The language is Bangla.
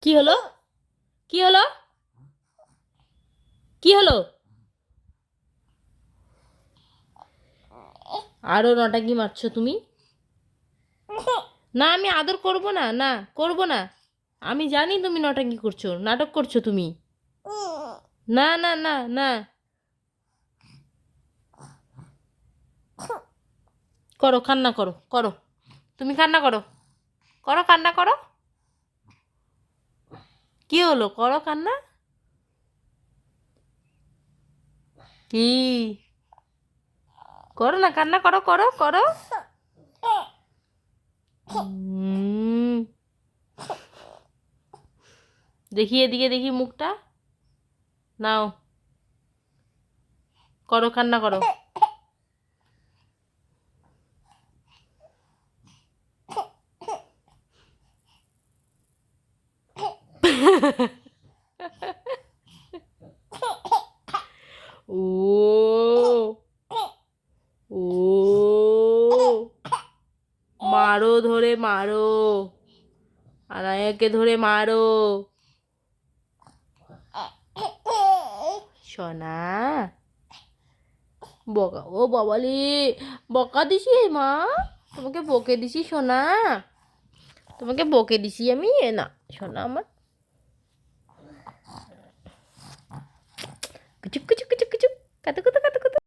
কি হলো? কি হলো? কি হলো? আরো নটাঙ্কি মারছো তুমি? না, আমি আদর করব না, না করব না। আমি জানি তুমি নটাঙ্কি করছো, নাটক করছো তুমি। না না না না, করো কান্না করো, করো। তুমি কান্না করো, করো কান্না করো। কি হলো, করো কান্না। কি? করো না, কান্না করো, করো করো। হুম, দেখি এদিকে, দেখি মুখটা। নাও, করো কান্না করো। ও, ও, মারো, ধরে মারো, আনায়াকে ধরে মারো। সোনা, বকা, ও বাবালি, বকা দিছি মা, তোমাকে বকে দিছি সোনা, তোমাকে বকে দিছি আমি। এ না সোনা আমার, কুচুক কুচুক কুচুক কুচুক, কাতু কুতু কাতু কুতু।